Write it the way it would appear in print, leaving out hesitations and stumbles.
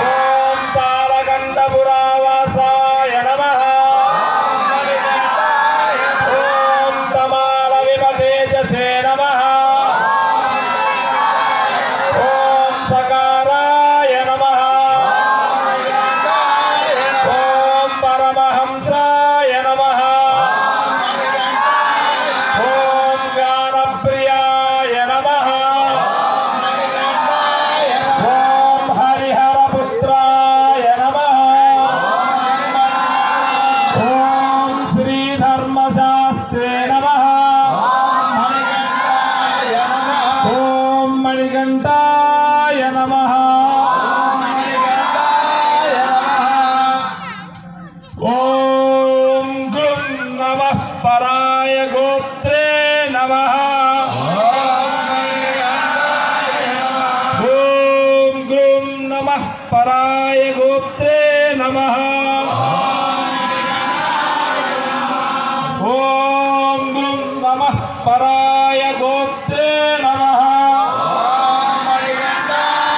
ఓం తాళకంఠపురావాసాయ నమః. ఓం తమాల విమతేజసే నమః. ఓం సకారాయ నమః. ఓం పరమహంసాయ నమః. ఓం జ్ఞానప్రియాయ నమః. ఓం హరిహరపుత్రాయ నమః. ఓం శ్రీధర్మశాస్త్రే నమః. ఓం మణికంఠాయ నమః. ఓం గుం నమః పరాయ గోత్రే నమః. ఓం గుం నమః పరాయ గోత్రే నమః. ఓం గుం నమః పరాయ